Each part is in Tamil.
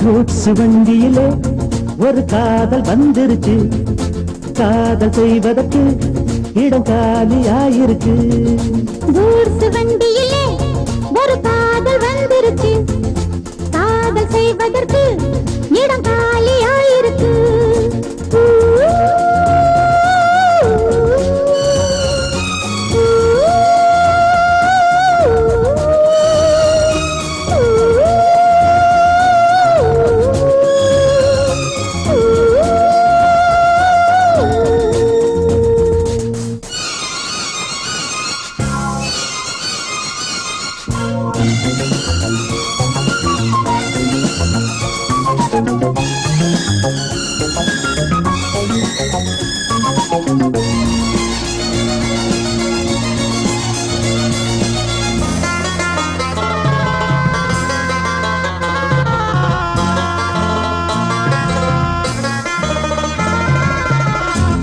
கூட்ஸ் வண்டியிலே ஒரு காதல் வந்துருச்சு, காதல் செய்வதற்கு இடம் காலியாயிருக்கு. கூட்ஸ் வண்டியிலே ஒரு காதல் வந்துருச்சு, காதல் செய்வதற்கு இடம் காலியாயிருக்கு.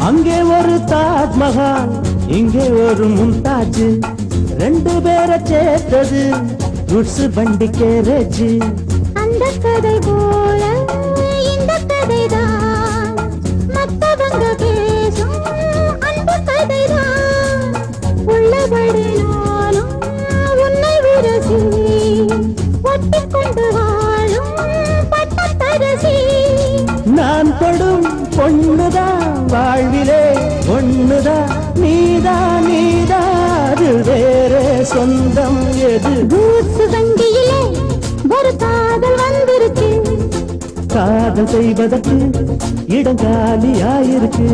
அங்கே ஒரு தாஜ்மஹால், இங்கே ஒரு மும்தாஜ், ரெண்டு பேரை சேர்த்தது கூட்ஸ் வண்டி கேரேஜ். அந்த கதை போல இந்த கதைதான், மத்தவங்க பேசும் அந்த கதைதான். உள்ளபடி நானும் உன்னை விரசி, ஒட்டிக்கொண்டு வாழும் பட்டத்தரசி. நான் தொடும் பொண்ணுதான் வாழ்விலே ஒண்ணுதான், நீதான் நீதான் வேறே சொந்தம் எது. கூட்ஸ் வண்டியிலே ஒரு காதல் வந்துருச்சு, காதல் செய்வதற்கு இடம் காலியாயிருக்கு.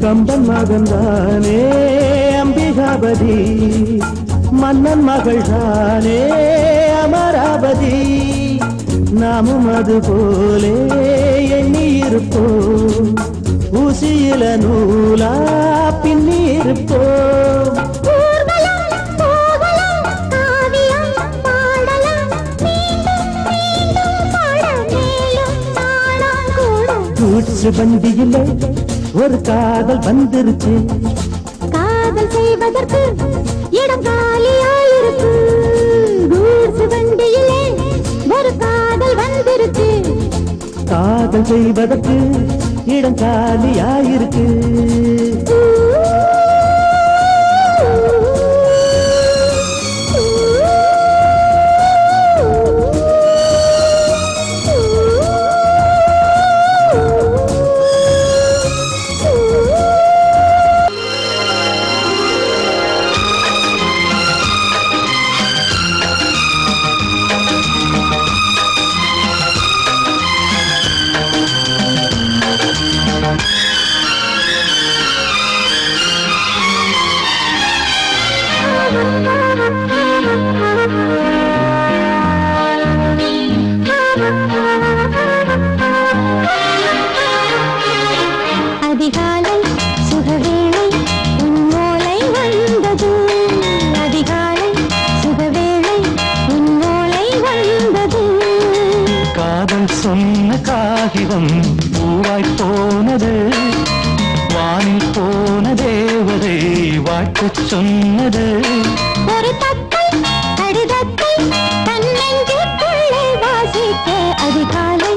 கம்பன் மகன்தானே அம்பிகாபதி, மன்னன் மகள் தானே அமராவதி. நாமும் அது போலே எண்ணி இருப்போம், ஊசியில நூலா பின்னி இருப்போம். கூட்ஸ் வண்டியிலே ஒரு காதல் வந்துருச்சு, காதல் செய்வதற்கு இடம் காலியாயிருக்கு. கூட்ஸ் வண்டியிலே ஒரு காதல் வந்துருச்சு, காதல் செய்வதற்கு இடம் காலியாயிருக்கு. அதிகாலை சுகவேளை உன்னோலை வந்தது, அதிகாலை சுகவேளை உன்னோலை வந்தது. காதல் சொன்ன காகிதம் பூவாய் போனது, வானில் போன தேவதை வாழ்த்து சொன்னது. ஒரு தத்தை கடிதத்தை தன்னெஞ்சுக்குள்ளே வாசிக்க அதிகாலை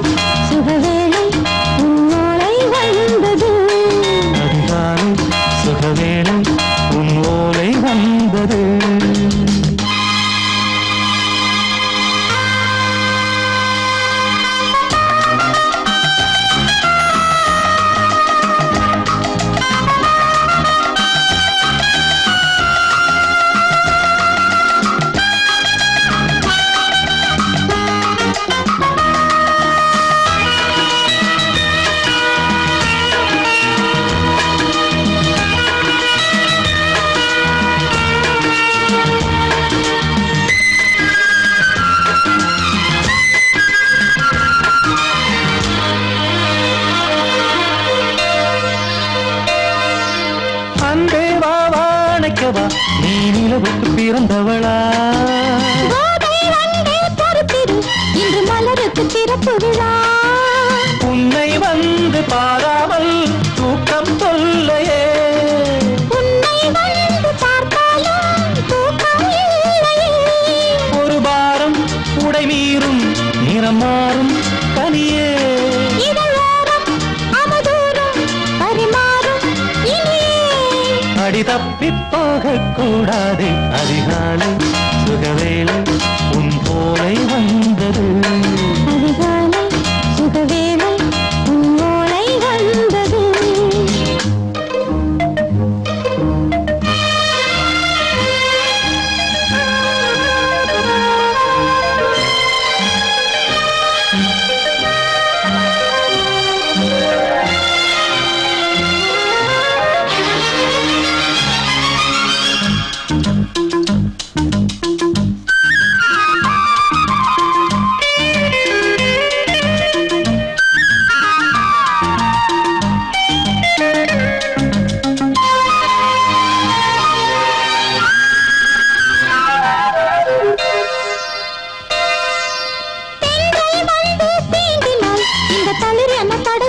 எனக்கு திறப்பு விழா. உன்னை வந்து பாராமல் தூக்கம் தொல்லையே. உன்னை வந்து பார்த்தாலும் தூக்கம் இல்லையே. ஒரு பாரம் உடை மீறும் நிறம் மாறும் தனியே. இதழோரம் அவதூறம் பரிமாறும் இனியே. அடி தப்பிப் போகக் கூடாது அதிகாலை சுகவேளை உன் போலை வந்தது. அதிகாலை சுகவேளை உன் ஓலை வந்தது.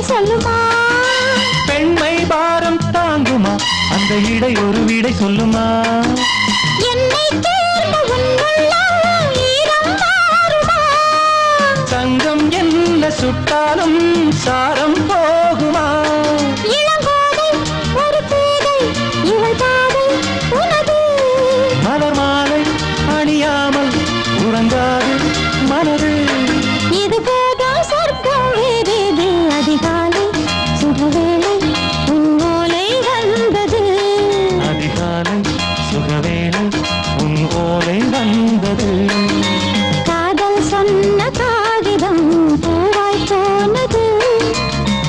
சொல்லுமா பெண்மை பாரம் தாங்குமா அந்த இடை ஒரு விடை சொல்லுமா. என்னை தேர்ந்த உன்னுள்ளம் ஈரம் மாறுமா. சங்கம் என்ன சுட்டாலும் சாரம் போகுமா. இளங்கோதை ஒரு பேதை இவள் பாதை உனது. மலர் மாலை அணியாமல் உறங்காது மனது. இது போதும் சொர்க்கம் வேறேது. அதிகாலை சுகவேளை உன் ஓலை வந்தது. அதிகாலை சுகவேளை உன் ஓலை வந்தது. காதல் சொன்ன காகிதம் பூவாய் போனது.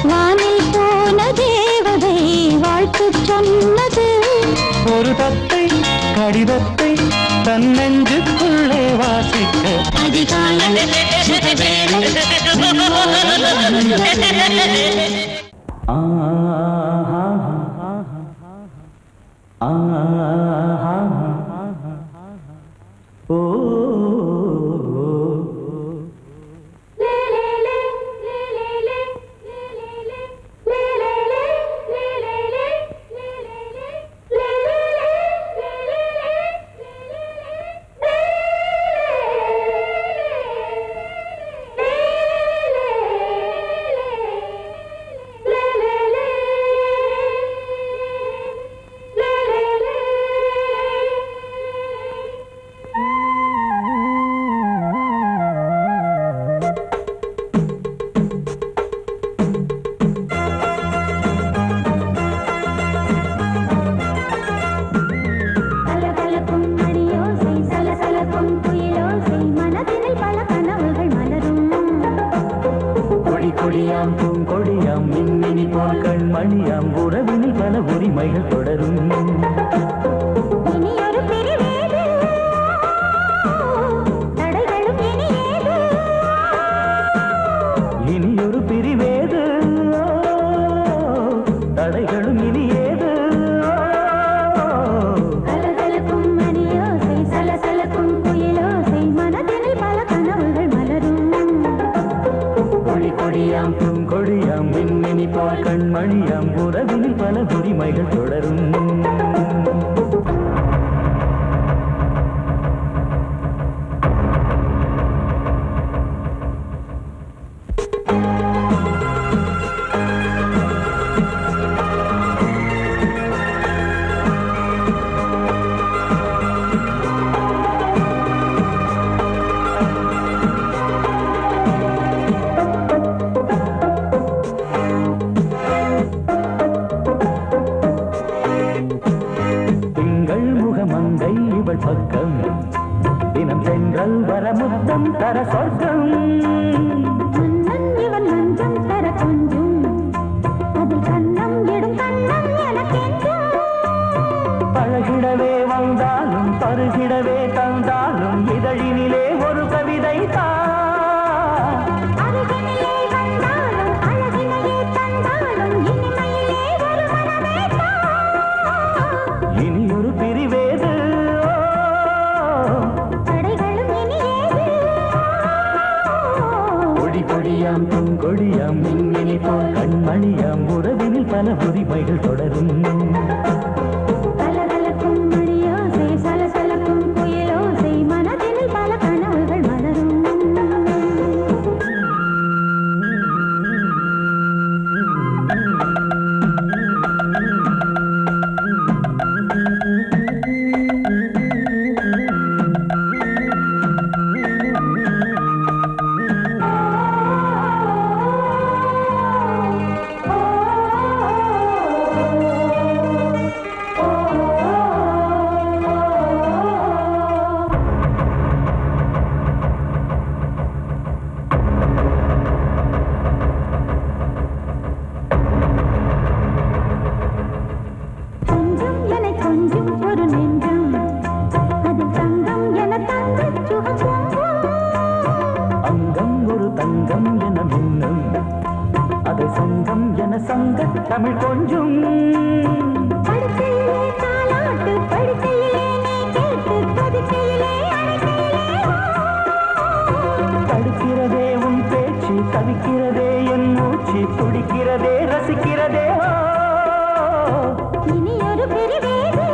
வானில் போன தேவதை வாழ்த்து சொன்னது. ஒரு தத்தை கடிதத்தை தன் நெஞ்சுக்குள்ளே வாசிக்க. அதிகாலை சுகவேளை உன் ஓலை வந்தது. கொடியாம் பூங்கொடியாம் மின்மினி போல் கண்மணியாம் உறவினில் பல உரிமைகள் தொடரும். இனியொரு பிரிவேது தடைகளும் இனியேது. இனியொரு பிரிவேது தடைகளும் இனியேது. கலகலக்கும் மணியோசை சலசலக்கும் குயிலோசை மனதினில் பல கனவுகள் மலரும். கொடியாம் பூங்கொடியாம் மின்மினி போல் கண்மணியாம் உறவினில் பல உரிமைகள் தொடரும். திங்கள் கொடி கொடியாம் பூங்கொடியாம் மின்மினி போல் கண்மணியாம் உறவினில் பல உரிமைகள் தொடரும் கலகலக்கும் மணியோசை சலசலக்கும் குயிலோசை மனதினில் பல கனவுகள் மலரும் தமிழ் கொஞ்சும் படுக்கையிலே தாலாட்டு படுக்கையிலே நீ கேட்டு கொதிக்கையிலே தடுக்கிறதே உன் பேச்சு தவிக்கிறதே என் மூச்சு துடிக்கிறதே ரசிக்கிறதே இனி ஒரு பிரிவேது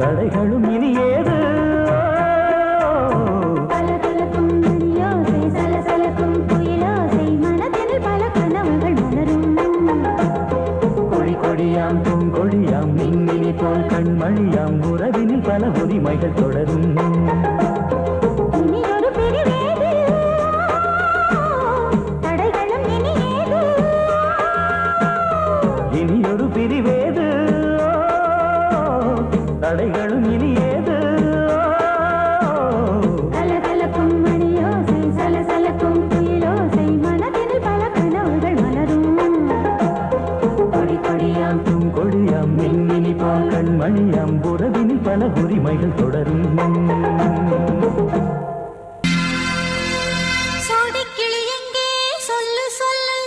தடைகளும் இனி ஏது கலகலக்கும் மணியோசை சலசலக்கும் குயிலோசை மனதினில் பல கனவுகள் மலரும் கொடி கொடியாம் பூங்கொடியாம் மின்மினி போல் கண்மணியாம் உறவினில் பல உரிமைகள் தொடரும் இனி ஒரு பிரிவேது தடைகளும் இனி ஏது இனி ஒரு பிரிவேது தடைகளும் இனி ஏது கலகலக்கும் மணியோசை சலசலக்கும் குயிலோசை மனதினில் பல கனவுகள் மலரும் கொடி கொடியாம் பூங்கொடியாம் மின்மினி போல் கண்மணியாம் உறவினில் பல உரிமைகள் தொடரும் சோடிக்கிளி எங்கே சொல்லு சொல்லு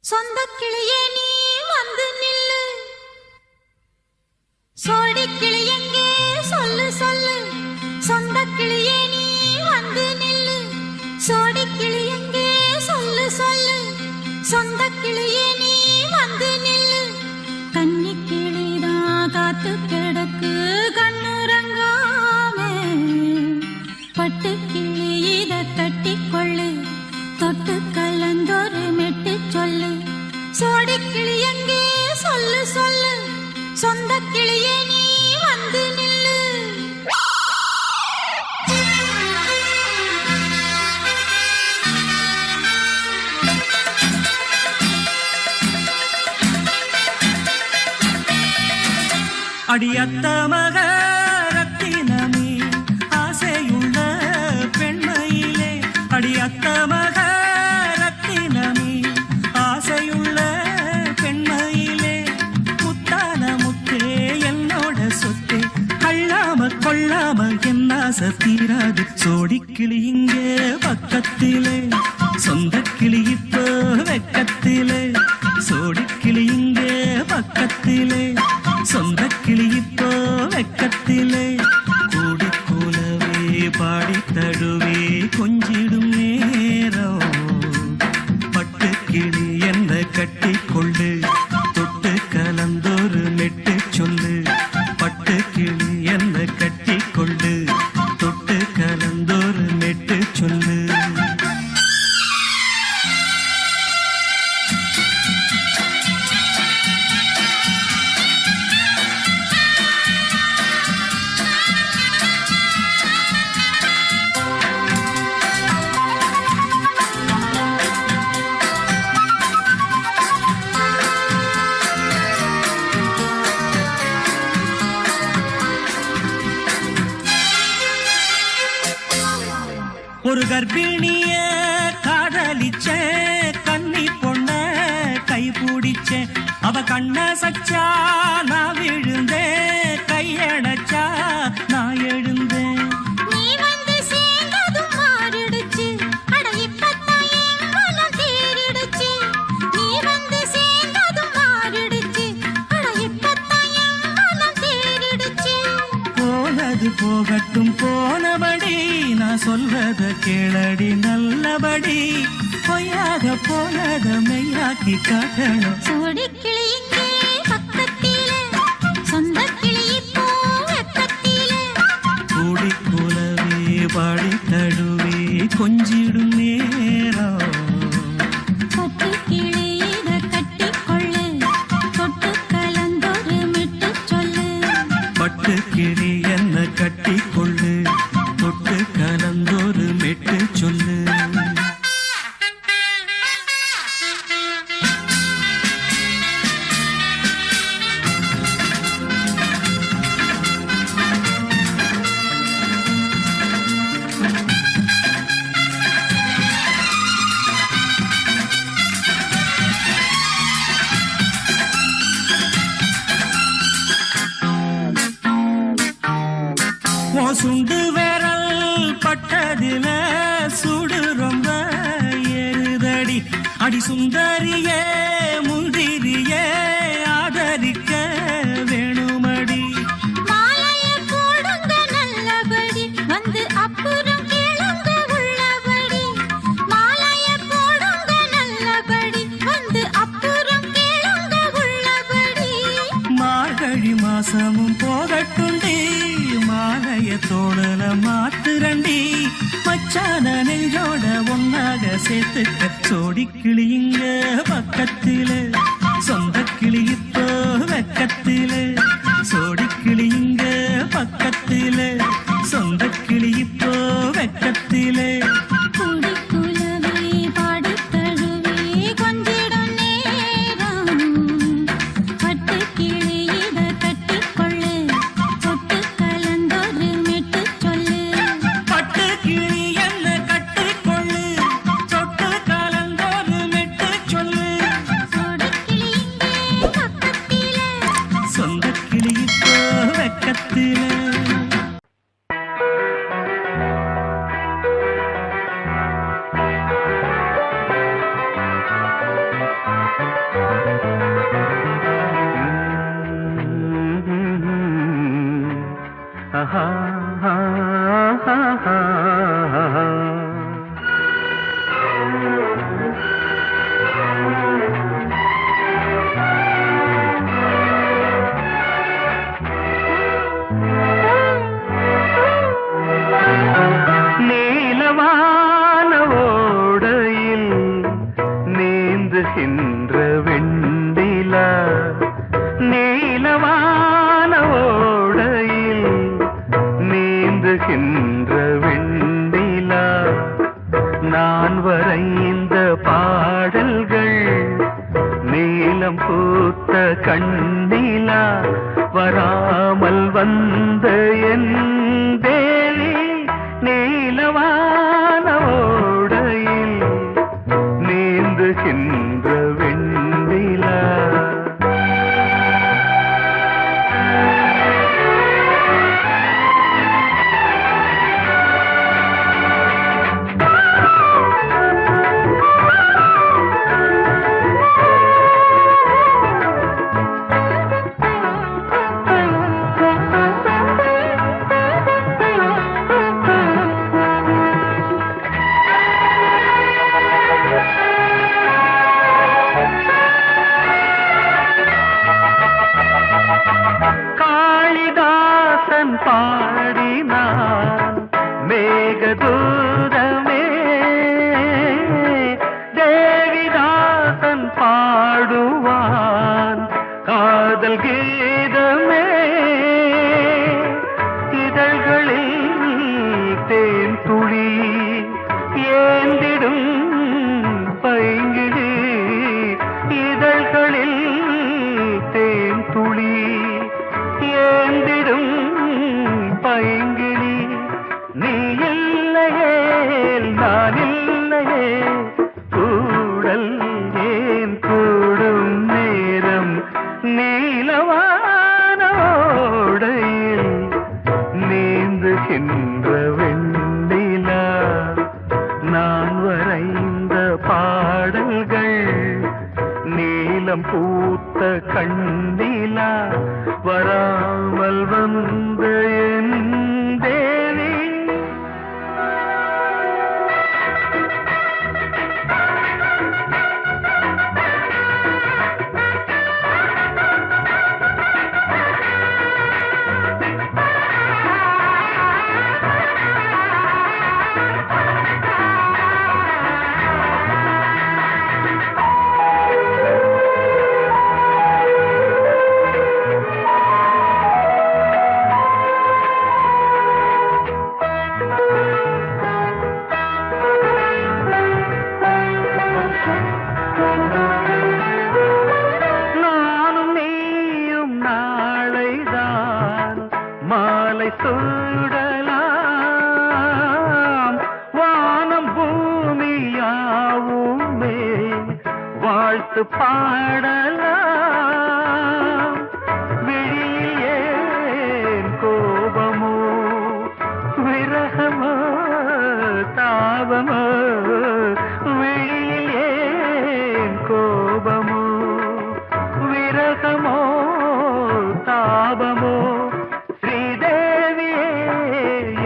சொந்தக் கிளியே நீ வந்து நில்லு சோடிக்கிளி எங்கே சொல்லு சொல்லு சொந்தக் கிளியே நீ வந்து நில்லு சோடிக்கிளி எங்கே சொல்லு சொல்லு சொந்தக் கிளியே நீ வந்து நில்லு கன்னிக் கிளிதான் காத்து கிடக்கு கண்ணுறங்காமே பட்டுக்கிளி இத கட்டிக்கொள்ளு தொட்டு கலந்தொரு மெட்டு சொல்லு சோடிக்கிளி எங்கே சொல்லு சொல்லு சொந்த கிளியே நீ வந்து நில்லு அடியத்த மக ரத்தினமே ஆசையுள்ள பெண்மையிலே அடியத்த மக ரத்தினமே ஆசையுள்ள பெண்மையிலே முத்தான முத்தே என்னோட சொத்தே அள்ளாம கொள்ளாம என்ன தீராது சோடிக்கிளி இங்கே பக்கத்திலே சொந்த கிளி இப்போ வெக்கத்திலே சோடிக்கிளி இங்கே பக்கத்திலே சொந்த கிளி இப்போ வெக்கத்திலே கூடி கூலவே பாடி தழுவே கொஞ்சிடும் நேரம் பட்டு கிளி என்ன கட்டிக்கொள்ளு தொட்டு கலந்தொரு நெட்டு சொல்லு பட்டு கிளி என்ன கட்டிக்கொள்ளு தொட்டு கலந்தொரு நெட்டு சொல்லு ஒரு கர்ப்பிணிய காதலிச்ச கன்னி பொண்ண கை பிடிச்ச அவ கண்ண சச்சா நான் விழுந்தேன் கையடைச்சா நான் எழுந்தேன் நீ வந்து சேர்ந்ததும் மாறிடுச்சு அட இப்பத்தான் என் மனம் தேறிடுச்சு நீ வந்து சேர்ந்ததும் மாறிடுச்சு அட இப்பத்தான் என் மனம் தேறிடுச்சு போனது போகட்டும் போனபடி நான் சொல்வத கேளடி நல்லபடி பொய்யாக போனத மெய்யாக்கி காட்டணும். சோடி கிளி இங்கே பக்கத்திலே சொந்த கிளி இப்போ வெக்கத்திலே கூடி கூலவே பாடி தழுவே கொஞ்சிடும் நேரம் பட்டு கிளி இத கட்டிக்கொள்ளு தொட்டு கலந்தொரு மெட்டு சொல்லு பட்டு கிளி என்ன கட்டி கொள்ளு தொட்டு கலந்தொரு மெட்டு சொல்லு. சுண்டு விரல் பட்டதில சுடு ரொம்ப ஏறுதடி அடி சுந்தரியே முந்திரியே ஆதரிக்க வேணுமடி. மாலைய போடுங்க நல்லபடி வந்து அப்புறம் கேளுங்க உள்ளபடி மாலைய போடுங்க நல்லபடி வந்து அப்புறம் கேளுங்க உள்ளபடி. மார்கழி மாசமும் போகட்டுண்டி மாலைய தோழல மாத்துரண்டி மச்சான நெஞ்சோட ஒன்னாக சேர்த்துக்க. சோடி கிளியுங்க பக்கத்தில சொந்த கிளி இப்போ வெக்கத்தில சோடி கிளியுங்க பக்கத்தில சொந்த கிளி இப்போ வெக்கத்தில கூடி குலவே பாடி தழுவே கொஞ்சிடும் நேரம் பட்டு கிளி இத கட்டிக்கொள்ளு தொட்டு கலந்தொரு மெட்டு சொல்லு பட்டு கிளி என்ன கட்டிக்கொள்ளு தொட்டு கலந்தொரு மெட்டு சொல்லு. சோடி கிளி இங்கே பக்கத்திலே சொந்த கிளி இப்போ வெக்கத்தில நீலவான ஓடையில் நீந்துகின்ற வெண்டிலா நீலவான ஓடையில் நீந்துகின்ற வெண்டிலா நான் வரைந்த பாடல்கள் நீலம் பூத்த கண்ணிலா வராமல் வந்த என் தேவி நீலவான ஓடையில் நீந்துகின்ற வெண்ணிலா. காளிதாசன் பாடினான் மேகதூதமே தேவிதாசன் பாடுவான் காதல் கீதமே இதழ்களில் தேன் துளி ஏந்திடும் பைங்கிழி இதழ்களில் தேன் துளி ஏந்திடும் பைங்கிளி நீ இல்லையே நான் இல்லையே கூடல் ஏன் கூடும் நேரம் நீலவானோடையில் நீந்துகின்ற வெண்ணிலா நான் வரைந்த பாடல்கள் நீலம் பூத்த கண்ணிலா வராமல் வந்த என் தேவி பூமியாவுமே வாழ்த்து பாடலாம். விழியில் ஏன் கோபமோ விரகமோ தாபமோ, விழியில் ஏன் கோபமோ விரகமோ தாபமோ, ஸ்ரீதேவியே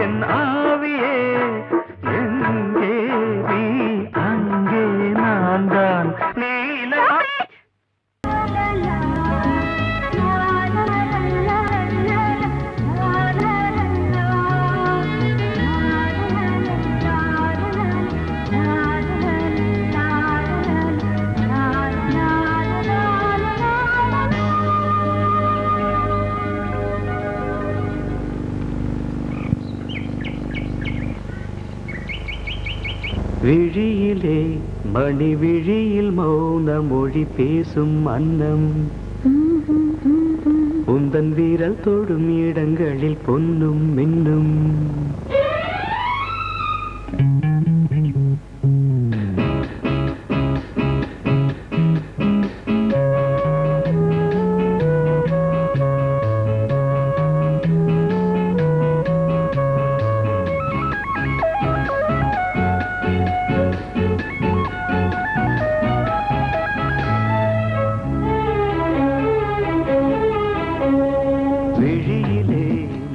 என் ஆவியே எங்கே நீ அங்கே நான் தான் நீல விழியிலே மணி விழியில் மௌன மொழி பேசும் அன்னம், உந்தன் வீரல் தொடும் இடங்களில் பொன்னும் மின்னும். விழியிலே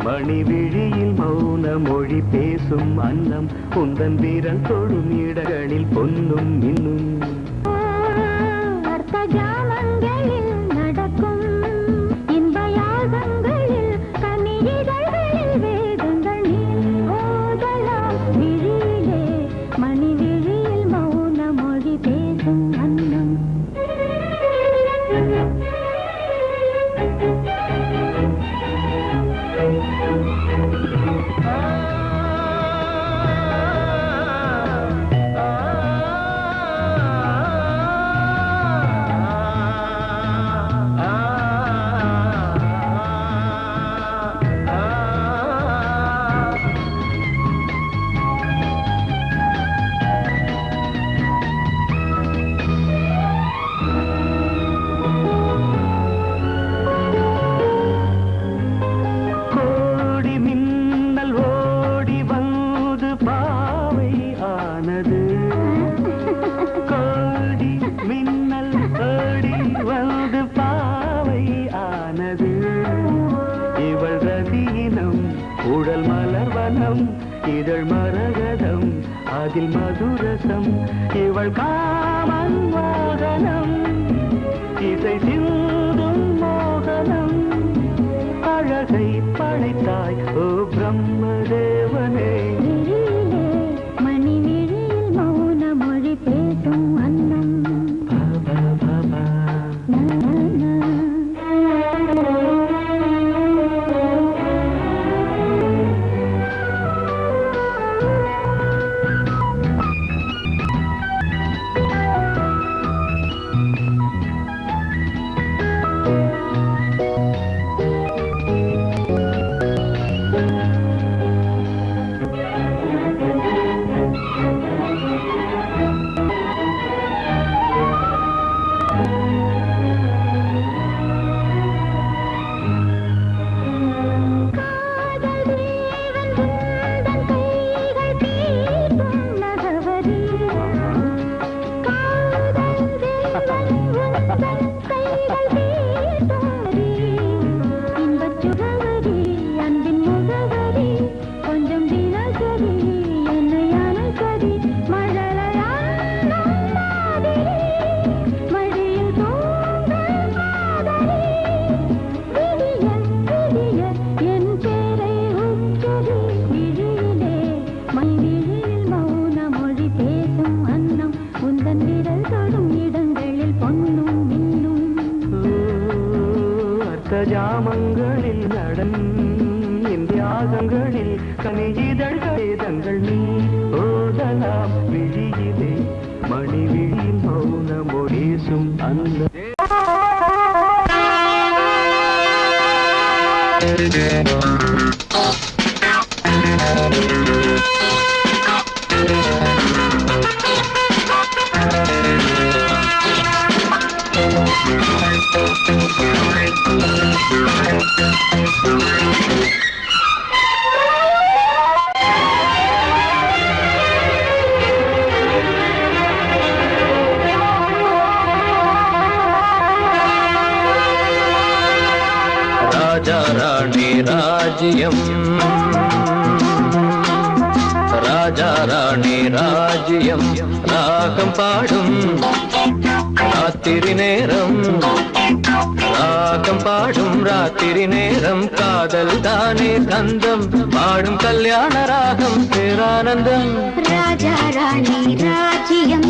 மணி விழியில் மௌன மொழி பேசும் அன்னம், உந்தன் வீரல் தொடும் இடங்களில் பொன்னும் மின்னும். அர்த்த ஜாமங்களில் நடக்கும் இன்ப யாகங்களில் கனியிதழ்களில் வேதங்கள் நீ ஓதலாம். விழியிலே மணி விழியில் மௌன மொழி பேசும் அன்னம். கோடி மின்னல் ஓடி வந்து பாவை ஆனது, கோடி மின்னல் ஓடி வந்து பாவை ஆனது. இவள் ரதியினம் உடல் மலர்வனம், இதழ் மரகதம் அதில் மதுரசம். இவள் காமன் மோகனம், இசை சிந்தும் மோகனம். அழகை படைத்தாய் ஓ பிரம்மதேவனே. விழியிலே மணி விழியில் மௌன மொழி பேசும் அன்னம். பாபா பாபா ராஜ்யம் ராஜா ராணி ராஜ்யம் ராகம் பாடும் ராத்திரி நேரம் ராகம் பாடும் ராத்திரி நேரம் காதல் தானே கந்தம் பாடும் கல்யாண ராகம் பேரானந்தம் ராஜா ராணி ராஜ்யம்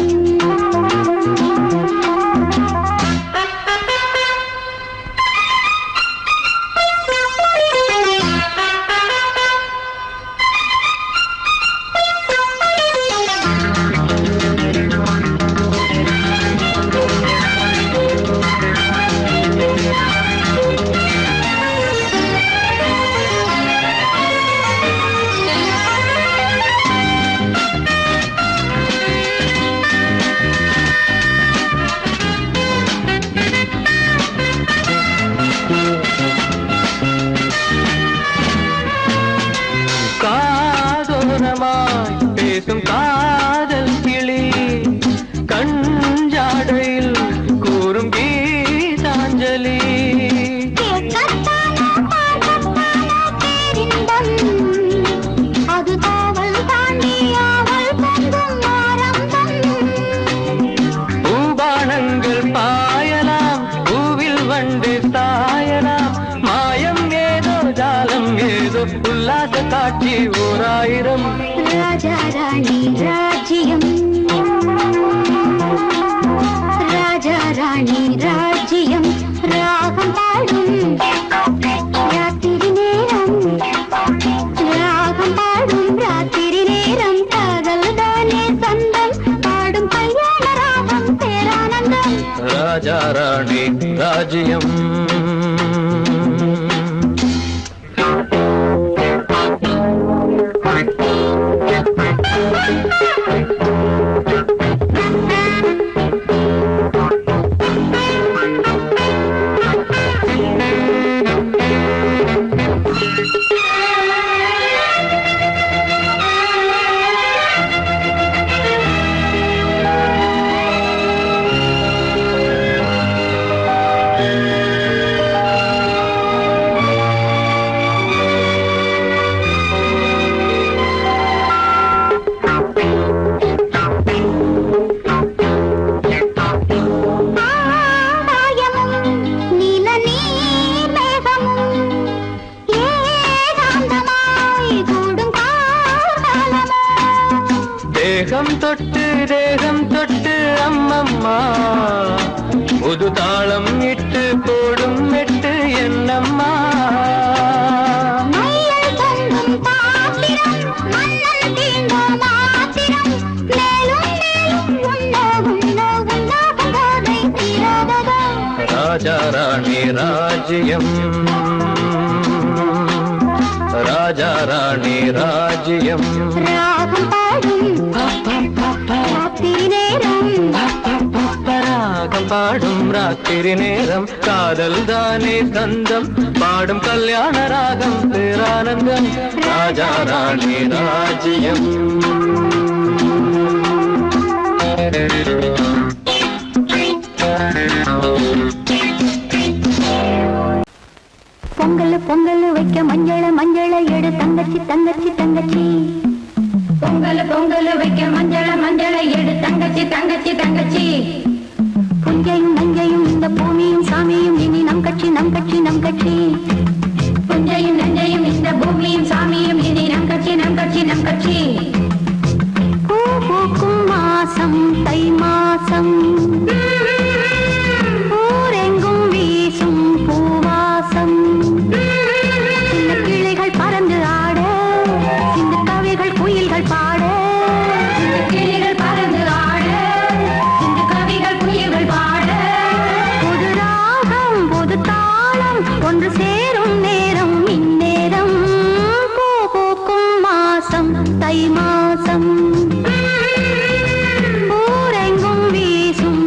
பேசும் காதல் கிளி கஞ்சாடையில் கூறும் கீதாஞ்சலி அது காவல் தாண்டி ஆவல் பூபானங்கள் பாயலாம் பூவில் வண்டு சாயலாம் மாயம் ஏதோ ஜாலம் ஏதோ உல்லாச காட்சி ஓராயிரம் ராஜா ராணி ராஜ்யம் ராஜா ராணி ராஜ்யம் ராகம் பாடும் ராத்திரி நேரம் ராகம் பாடும் ராத்திரி நேரம் காதல் தானே சொந்தம் பாடும் கல்யாண ராகம் பேரானந்தம் ராஜா ராணி ராஜ்யம் தேகம் தொட்டு அம்மம்மா புது தாளம் இட்டு போடும் மெட்டு என்னம்மா ராஜா ராணி ராஜ்யம் ராஜா ராணி ராஜ்யம் ராகம் பாடும் ராத்திரி நேரம் காதல் தானே கந்தம் பாடும் கல்யாண ராகம் பேரானந்தம் ராஜா ராணி ராஜ்யம் பொங்கல் பொங்கல் வைக்க மஞ்சள மஞ்சள எடு தங்கச்சி தங்கச்சி தங்கச்சி பொங்கல் பொங்கல் வைக்க மஞ்சள மஞ்சள எடு தங்கச்சி தங்கச்சி தங்கச்சி புஞ்சையும் நஞ்சையும் இந்த பூமியும் சாமியும் இனி நம் கட்சி நம் கட்சி நம் கட்சி புஞ்சையும் நஞ்சையும் இந்த பூமியும் சாமியும் இனி நம் கட்சி நம் கட்சி நம் கட்சி பூ பூக்கும் மாசம் தை மாசம் ஊரெங்கும் வீசும் பூவாசம் சின்ன கிளைகள் பறந்து ஆட சின்ன கவிகள் குயில்கள் பாட கிளிகள் பறந்து ஆட சின்ன கவிகள் குயில்கள் பாட புது ராகம் புது தாளம் ஒன்று சேரும் நேரம் இந்நேரம் பூ பூக்கும் மாசம் தை மாசம் ஊரெங்கும் வீசும்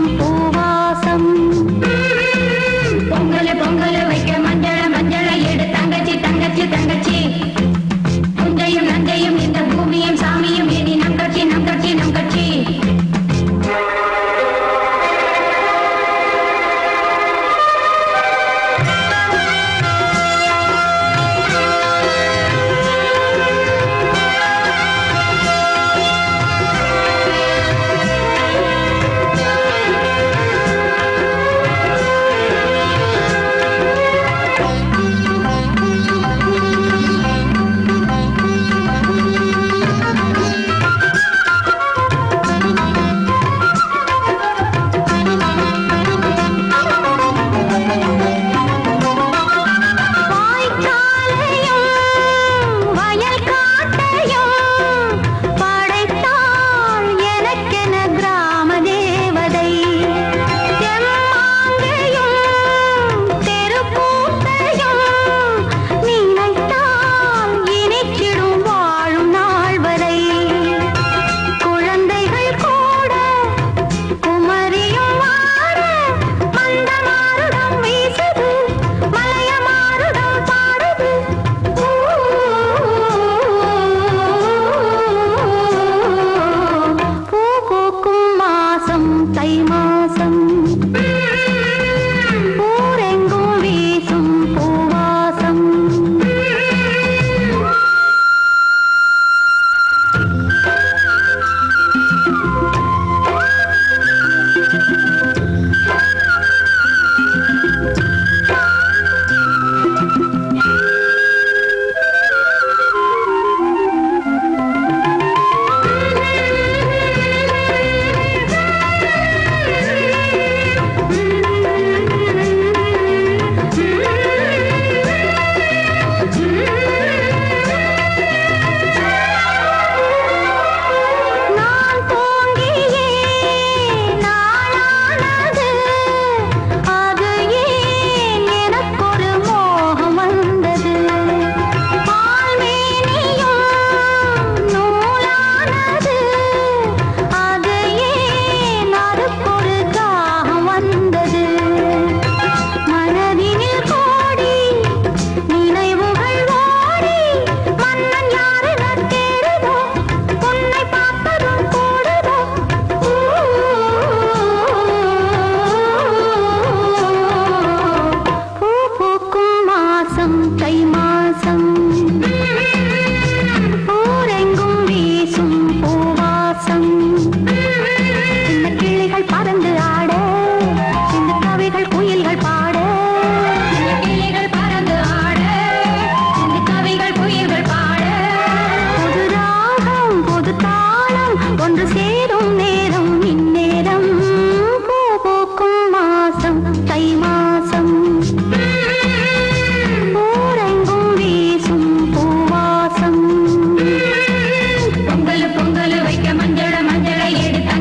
சின்ன கிளிகள் பறந்து ஆட, சின்ன கவிகள் குயில்கள் பாட, கிளிகள் பறந்து ஆட, இந்த கவிகள் குயில்கள் பாட, புது ராகம் புது தாளம் ஒன்று சேரும் நேரம் இந்நேரம். பூ பூக்கும் மாசம் தை மாசம், ஊரெங்கும் வீசும் பூவாசம். பொங்கல் பொங்கல் வைக்க மஞ்சள மஞ்சளை எடுத்த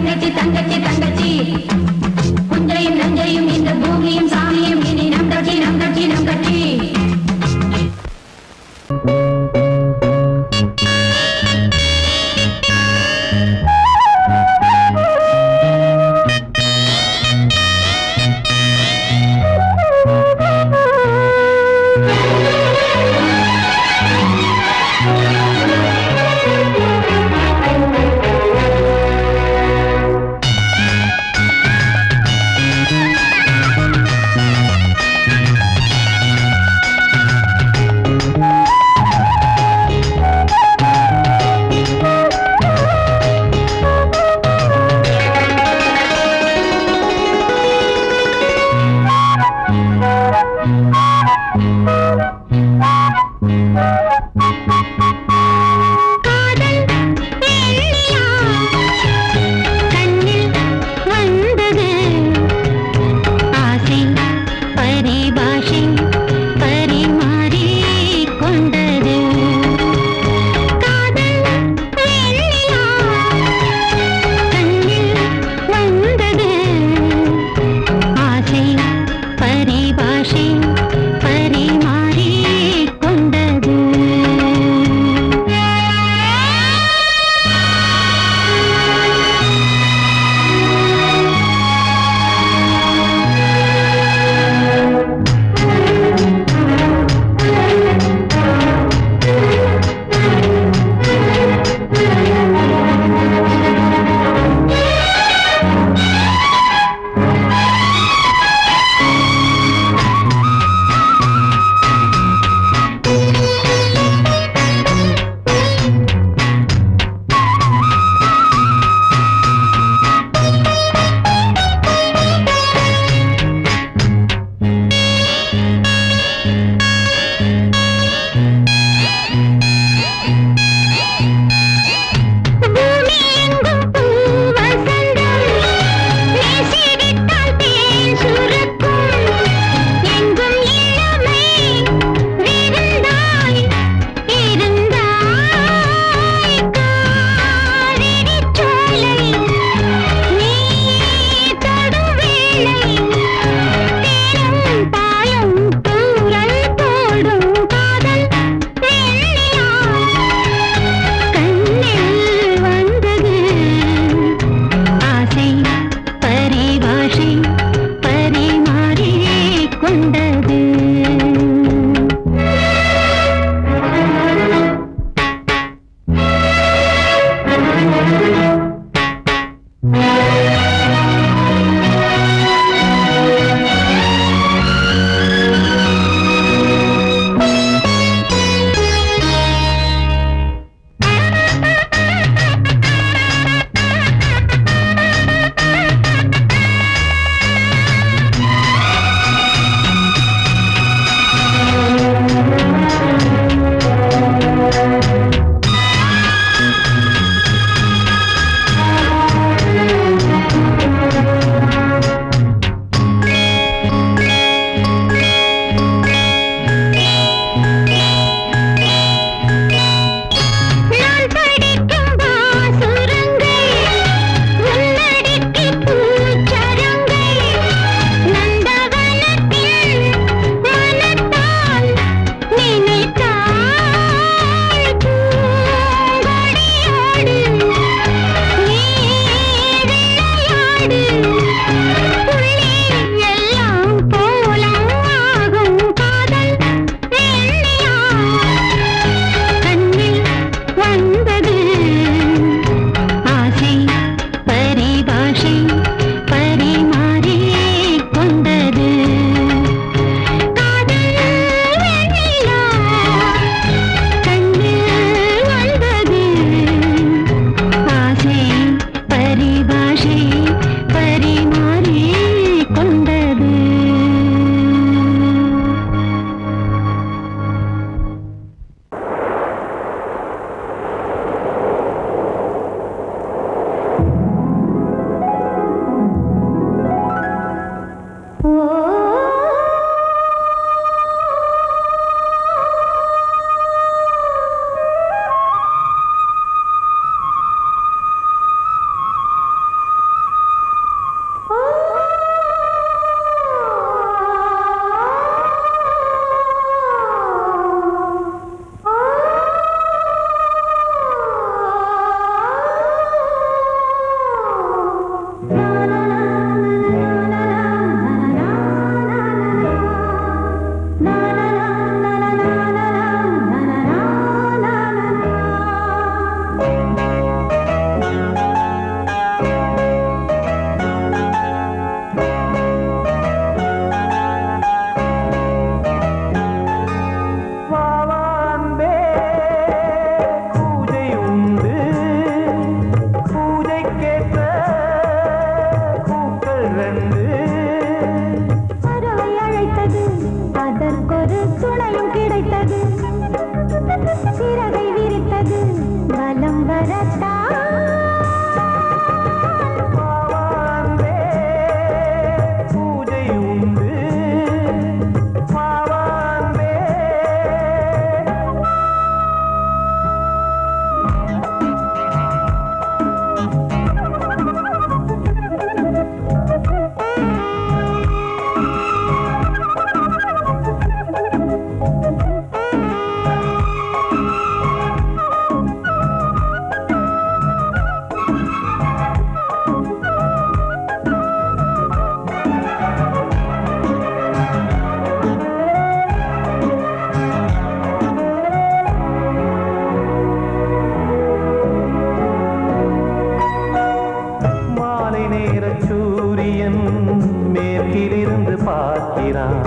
பார்க்கிறான்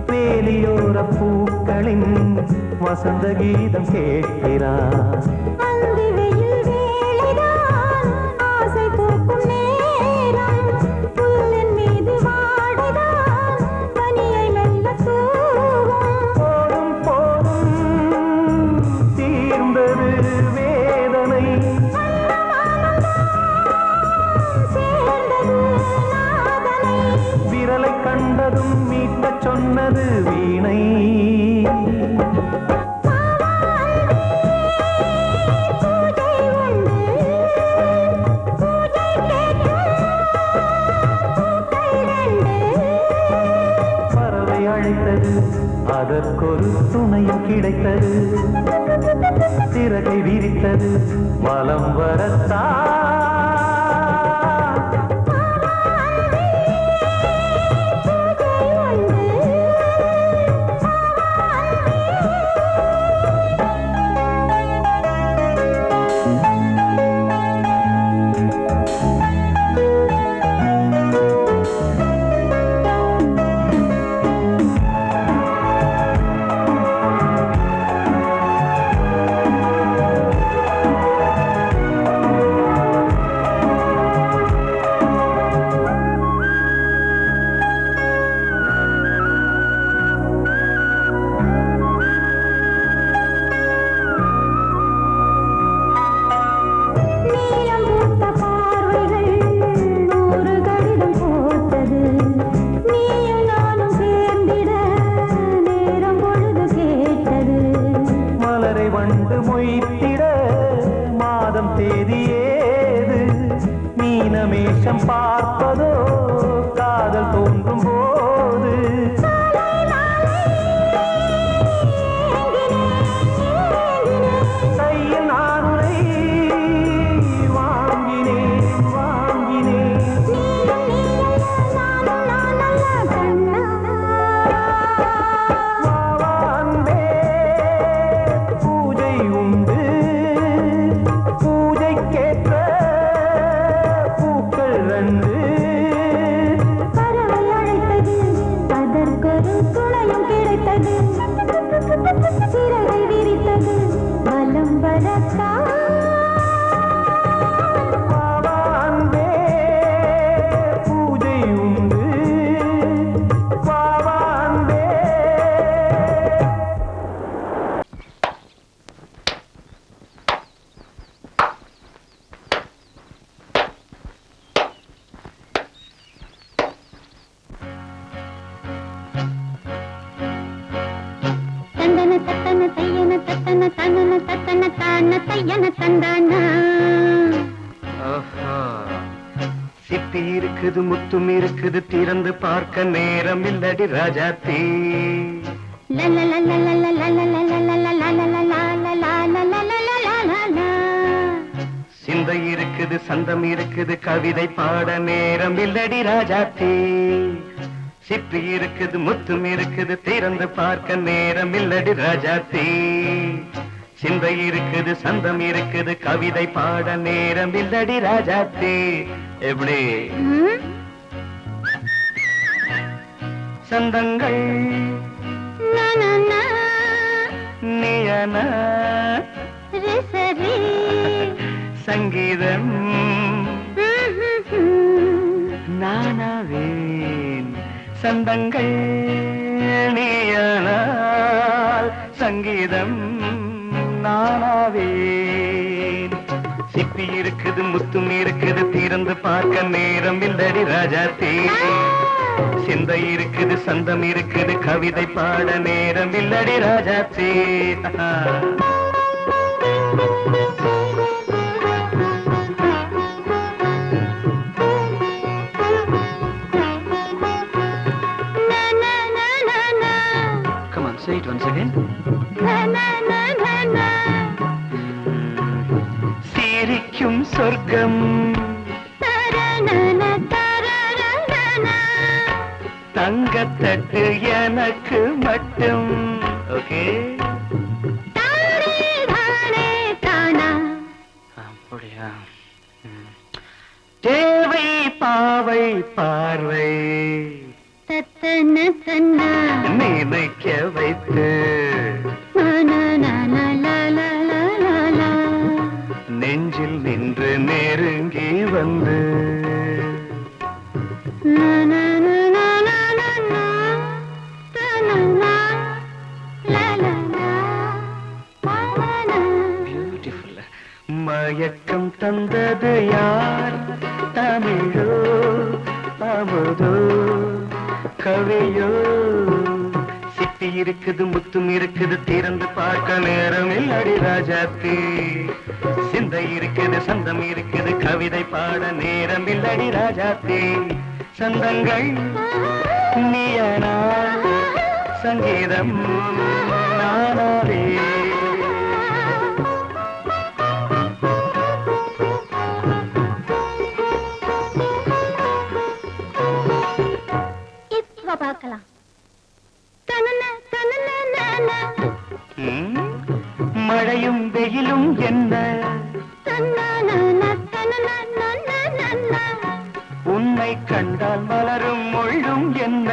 வேலியோர பூக்களின் வசந்த கீதம் கேட்கிறான் கண்டதும் மீட்ட சொன்னது வீணை பறவை அழைத்தது அதற்கொரு துணையும் கிடைத்தது சிறகை விரித்தது வலம் வரத்தா மீனமேஷம் பார்ப்பதோ காதல் தோன்றும் போது கையில் நானுரை வாங்கினேன் வாங்கினேன் வாவாந்தே பூஜை உண்டு பூஜைக்கேற்ற பறவை அழைத்தது அதற்கொரு துணையும் கிடைத்தது சிறகை விரித்தது வலம் வரத்தா பூஜை உண்டு வாவாந்தே சிப்பி இருக்குது முத்தும் இருக்குது திறந்து பார்க்க நேரம் இல்லடி ராஜாத்தி சிந்தை இருக்குது சந்தம் இருக்குது கவிதை பாட நேரம் இல்லடி ராஜாத்தி சிப்பி இருக்குது முத்தும் இருக்குது திறந்து பார்க்க நேரம் இல்லடி ராஜாத்தி சிந்தை இருக்குது சந்தம் இருக்குது கவிதை பாட நேரம் இல்லடி ராஜாத்தி எப்படி சந்தங்கள் நீயன சங்கீதம் நானாவேன் சந்தங்கள் நீயனால் சங்கீதம் நானாவேன் சிப்பி இருக்குது முத்தும் இருக்குது திறந்து பார்க்க நேரம் இல்லடி ராஜாத்தி சிந்தை இருக்குது சந்தம் இருக்குது கவிதை பாட நேரம் இல்லடி Rajathi Come on, say it once again. சிரிக்கும் சொர்க்கம் தங்கத்தட்டு எனக்கு மட்டும் ஓகே அப்படியா தேவை பாவை பார்வை நினைக்க வைத்து நெஞ்சில் நின்று நெருங்கி வந்து மயக்கம் தந்தது யார்? தமிழோ அமுதோ கவியோ? சிப்பி இருக்குது முத்தும் இருக்குது திறந்து பார்க்க நேரம் இல்லடி ராஜாத்தி. சிந்தை இருக்குது சந்தம் இருக்குது கவிதை பாட நேரம் இல்லடி ராஜாத்தி. சந்தங்கள் நீயனா சங்கீதம் நானாவே. பார்க்கலாம். மழையும் வெயிலும் என்ன உன்னை கண்டால் மலரும் மொழியும் என்ன?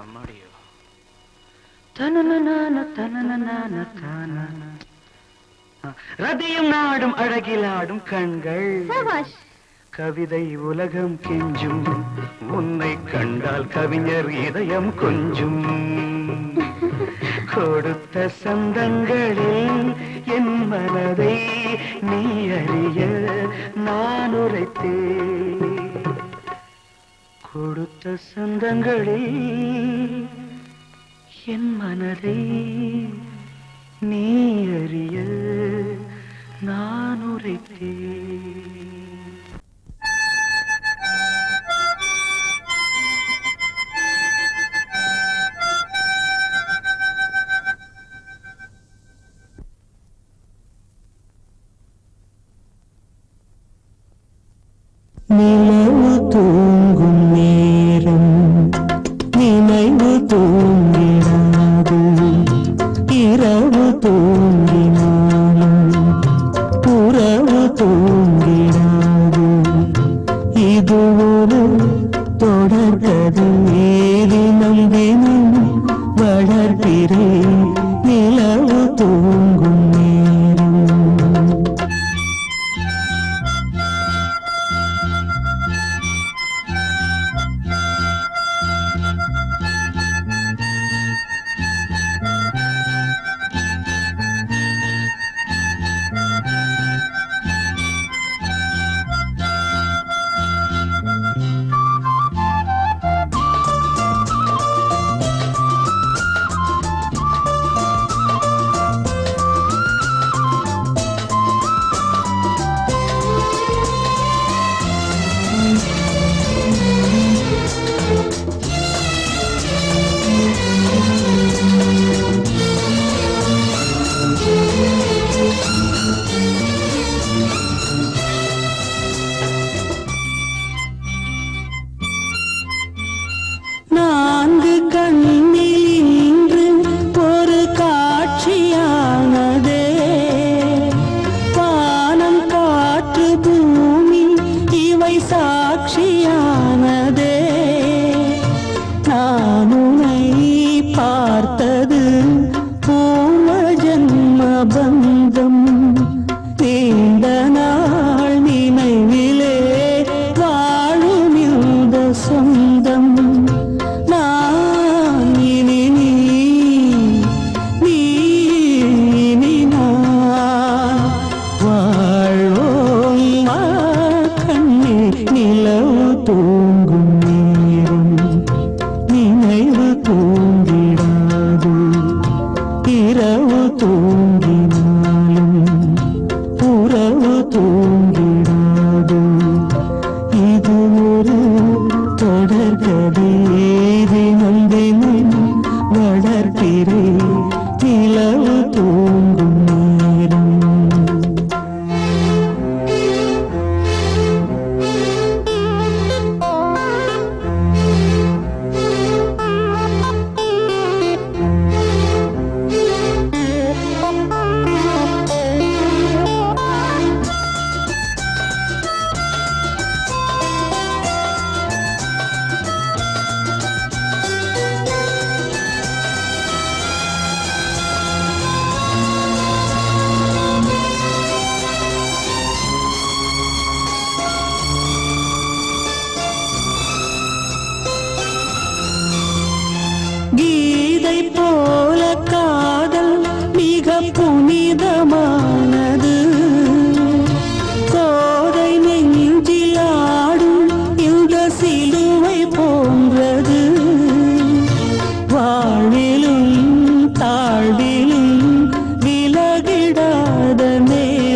அம்மாடியோ ரதியும் நாடும் அழகிலாடும் கண்கள் கவிதை உலகம் கெஞ்சும் உன்னை கண்டால் கவிஞர் இதயம் கொஞ்சும். கொடுத்த சந்தங்களில் என் மனதை நீ அறிய நான் உரைத்தேன். கொடுத்த சந்தங்களில் என் மனதை நீ அறிய நான் உரைத்தேன். நிலவு தூங்கும் நேரம் நினைவு தூங்கினாது. இரவு தூங்கினாலும் உறவு தூங்கினாது. இது ஒரு தொடர்கதை தினம் தினம் வளர்கிறேன் நிலவு தூங்கும் நேரம். தூங்கிடாது இரவு தூங்கினாலும்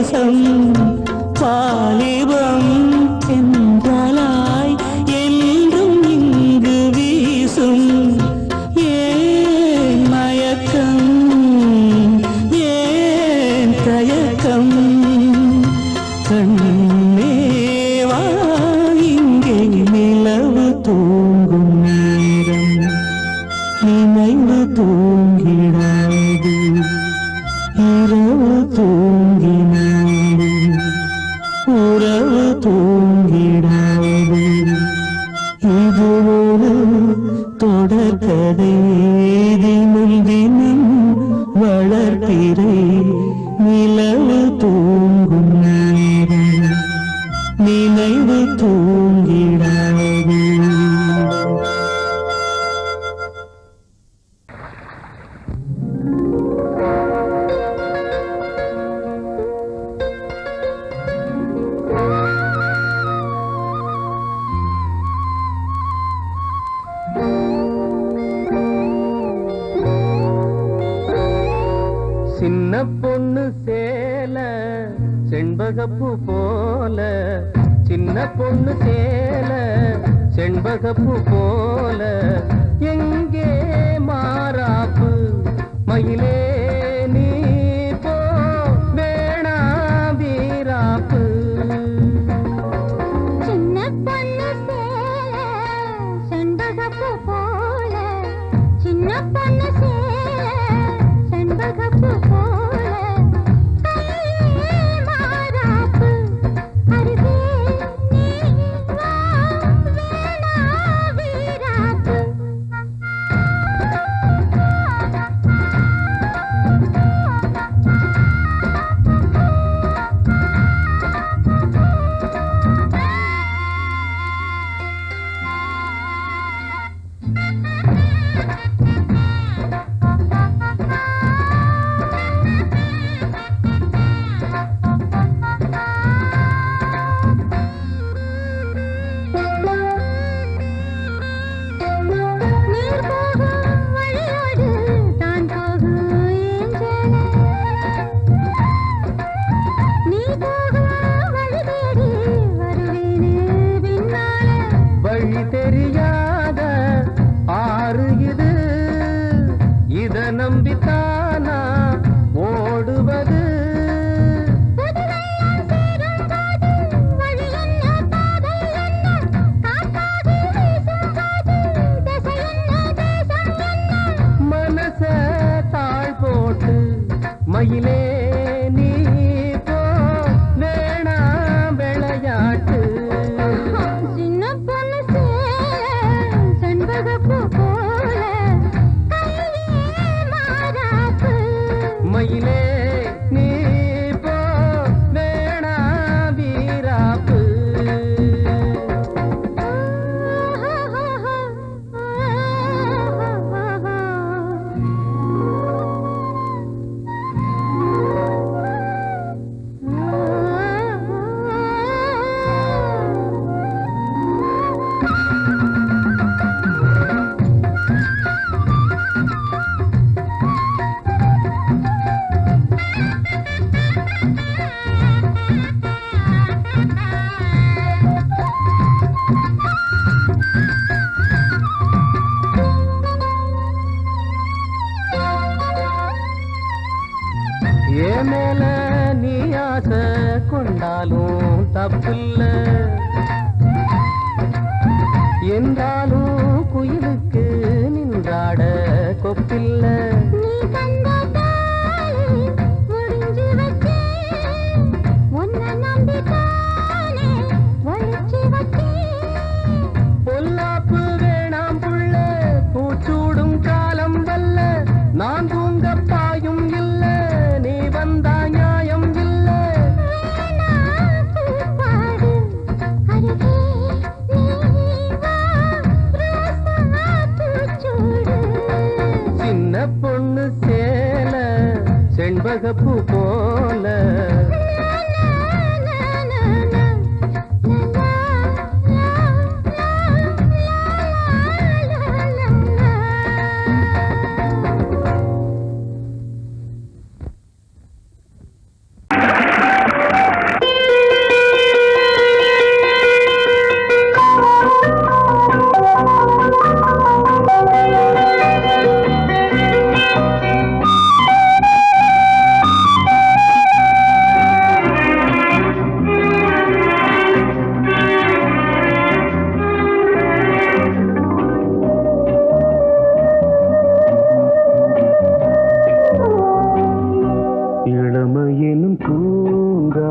நேசம் வாலிபம் என்றாலாய் என்றும் இங்கு வீசும் ஏன் மயக்கம் ஏன் தயக்கம் கண்ணேவா இங்கே நிலவு தூங்கும் நேரம் நினைவு தூங்கிடாது இரவு தூங்கினாலும் உறவு தூங்கிடாது இது ஒரு தொடர்கதை தினம் தினம் வளர்ப்பிறை நிலவு தூங்கும் நேரம் நினைவு தூங்கிடாது. சின்ன பொண்ணு சேல செண்பகப்பூ போல சின்ன பொண்ணு சேல செண்பகப்பூ போல எங்கே மாறாப்பு மயிலே நீ போ வேணா வீராப்பு சின்ன பொண்ணு சேல செண்பகப்பூ போல சின்ன பொண்ணு சேல செண்பகப்பூ போல கையே மாறாப்பு அருகே நீ வா வேணா வீராப்பு நீர் போகும் வழியோடு தான் போகும் ஏஞ்சல நீ போகும் வழி தேடி வருவேனே பின்னால வழி தெரியாத ஆறு இது இத நம்பித்தானா ஓடுவது புதுவெள்ளம் சேரும் போது வழி என்ன பாதை என்ன காற்றாகி வீசும் போது திசை என்ன தேசம் என்ன மனச தாழ் போட்டு மயிலே நீ போ வேணா விளையாட்டு சின்ன பொண்ணு சேல செண்பகப்பூ போல கையே மாறாப்பு மயிலே நீ போ வேணா வீராப்பு ஏ மேல நீ ஆசை கொண்டாலும் தப்பில்ல என்றாலும் குயிலுக்கு நின்றாட கொப்பில்ல நீ தந்த தாலி முடிஞ்சு வச்சேன் உன்னை நம்பித்தானே ஒழிச்சு வச்சேன் பொல்லாப்பு வேணாம் புள்ள பூச்சூடும் காலம் வல்ல நான் தூங்க பாயும் இல்ல நீ வந்தா நியாயம் இல்ல வேணா பூப்பாடு அருகே நீ வா ரோசா பூச்சூடு சின்ன பொண்ணு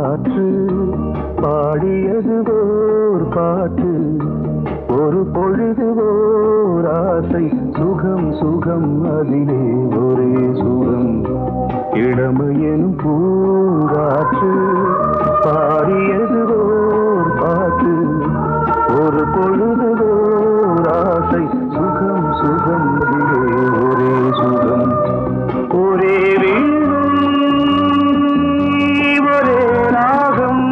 பூங்காற்று பாடியது ஓர் பாட்டு ஒரு பொழுது ஓர் ஆசை சுகம் சுகம் அதிலே ஒரே சுகம் இளமையெனும் பூங்காற்று பாடியது ஓர் பாட்டு ஒரு பொழுது ஓர் ஆசை சுகம் சுகம் அதிலே ஒரே சுகம் ஒரே வீணை ஒரே ராகம்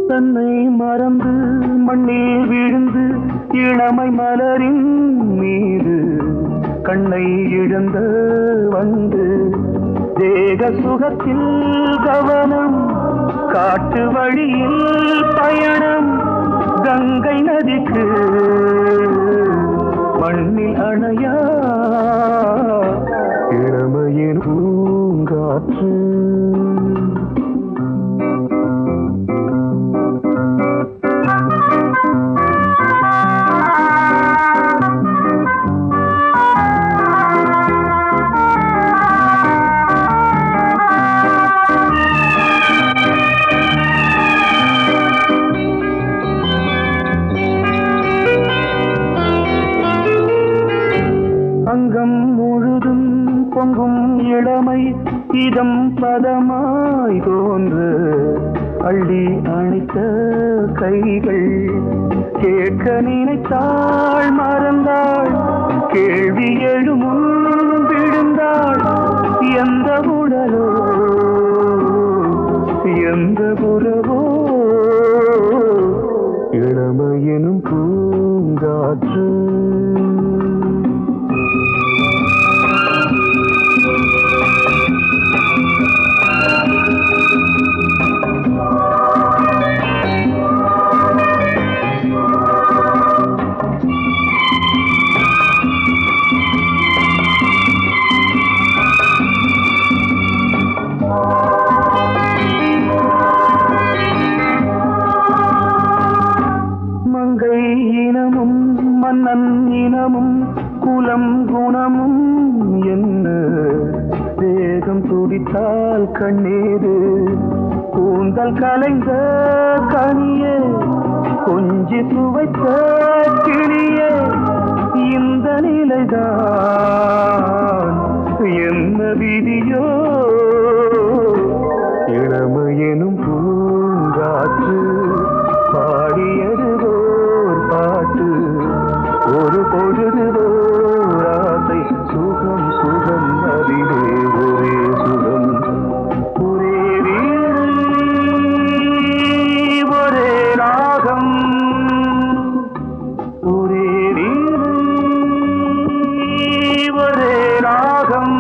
தன்னை மறந்து மண்ணில் விழுந்து இளமை மலரின் மீது கண்ணை இழந்த வந்து தேக சுகத்தில் கவனம் காட்டு வழியில் பயணம் கங்கை நதிக்கு மண்ணில் அணையா இளமையின் பூங்காற்று அங்கம் முழுதும் பொங்கும் இளமை இதம் பதமாய் தோன்று அள்ளி அணைத்த கைகள் கேட்க நினைத்தாள் மறந்தாள் கேள்வி எழுமுன் விழுந்தாள் எந்த உடலோ எந்த புறவோ இளமையெனும் பூங்காற்று மங்கை இனமும் மன்னன் இனமும் குலம் குணமும் என்ன தேகம் துடித்தால் கண்ணீரு கூந்தல் கலைந்த கனியே கொஞ்சி சுவைத்த கிளியே இந்த நிலைதான் என்ன விதியோ இளமையெனும் பூங்காற்று பாடியது ஓர் பாட்டு ஒரு பொழுது ஓர் ஆசை சுகம் சுகம் அதிலே ஒரே சுகம் ஒரே வீணை ஒரே ராகம் ஒரே வீணை ஒரே ராகம்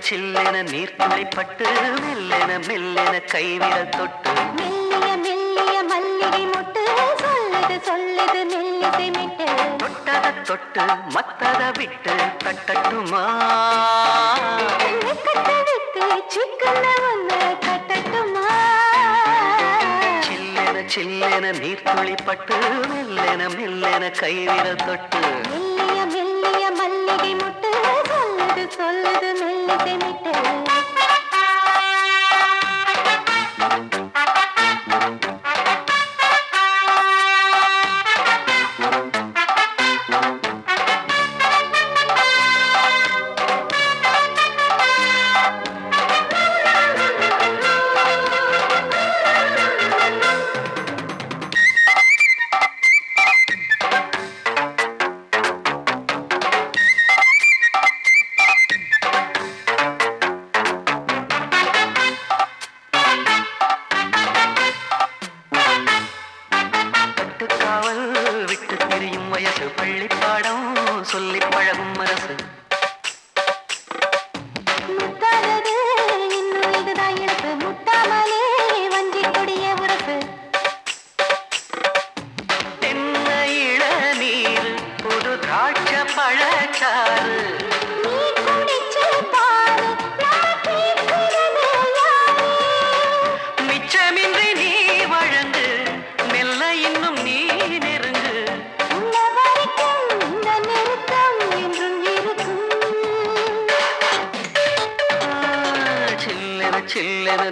சில்லென நீர்த்துளிப்பட்டு மெல்லென மெல்லென கைவிரல் தொட்டு மெல்லிய மெல்லிய மல்லிகை மொட்டு சொல்லுது சொல்லுது மெல்லிசை மிட்டு தொட்டத தொட்டு மத்தத விட்டு தட்டட்டுமா கட்ட விட்டு சிக்கன ஒன்று கட்டட்டுமா சில்லென சில்லென நீர்த்துளிப்பட்டு மெல்லென மெல்லென கைவிரல் தொட்டு மெல்லிய மெல்லிய மல்லிகை மொட்டு சொல்லுது சொல்லுது மெல்லிசை மிட்டு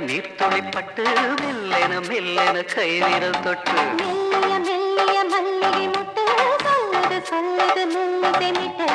நீர்த்துளிப்பட்டு மெல்லென மெல்லென கைவிரல் தொட்டு மெல்லிய மெல்லிய மல்லிகை முட்டு சொல்லுது சொல்லுது மெல்லிசை மிட்டு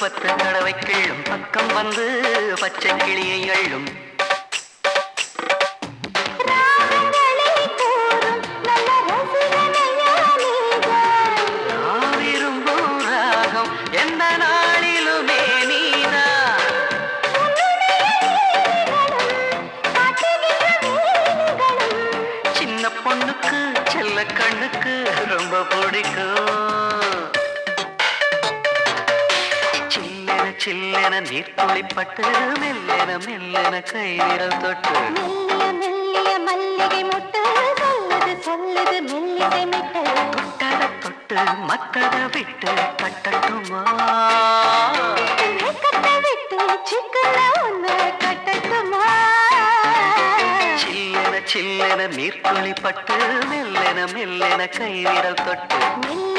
பத்து தடவை கிள்ளும் பக்கம் வந்து பச்சை கிளியை அள்ளும் விரும்பும் ராகம் எந்த நாளிலுமே நீதா சின்ன பொண்ணுக்கு செல்ல கண்ணுக்கு ரொம்ப பிடிக்கும் சில்லென நீர்த்துளிப்பட்டு மெல்லென மெல்லென கைவிரல் தொட்டு மெல்லிய மெல்லிய மல்லிகை முட்டு சொல்லுது சொல்லுது மெல்லிசை மிட்டு தொட்டத தொட்டு மத்தத விட்டு கட்டட்டுமா கட்ட விட்டு சிக்கன ஒன்று கட்டட்டுமா சில்லென நீர்த்துளிப்பட்டு மெல்லென மெல்லென கைவிரல் தொட்டு மெல்லிய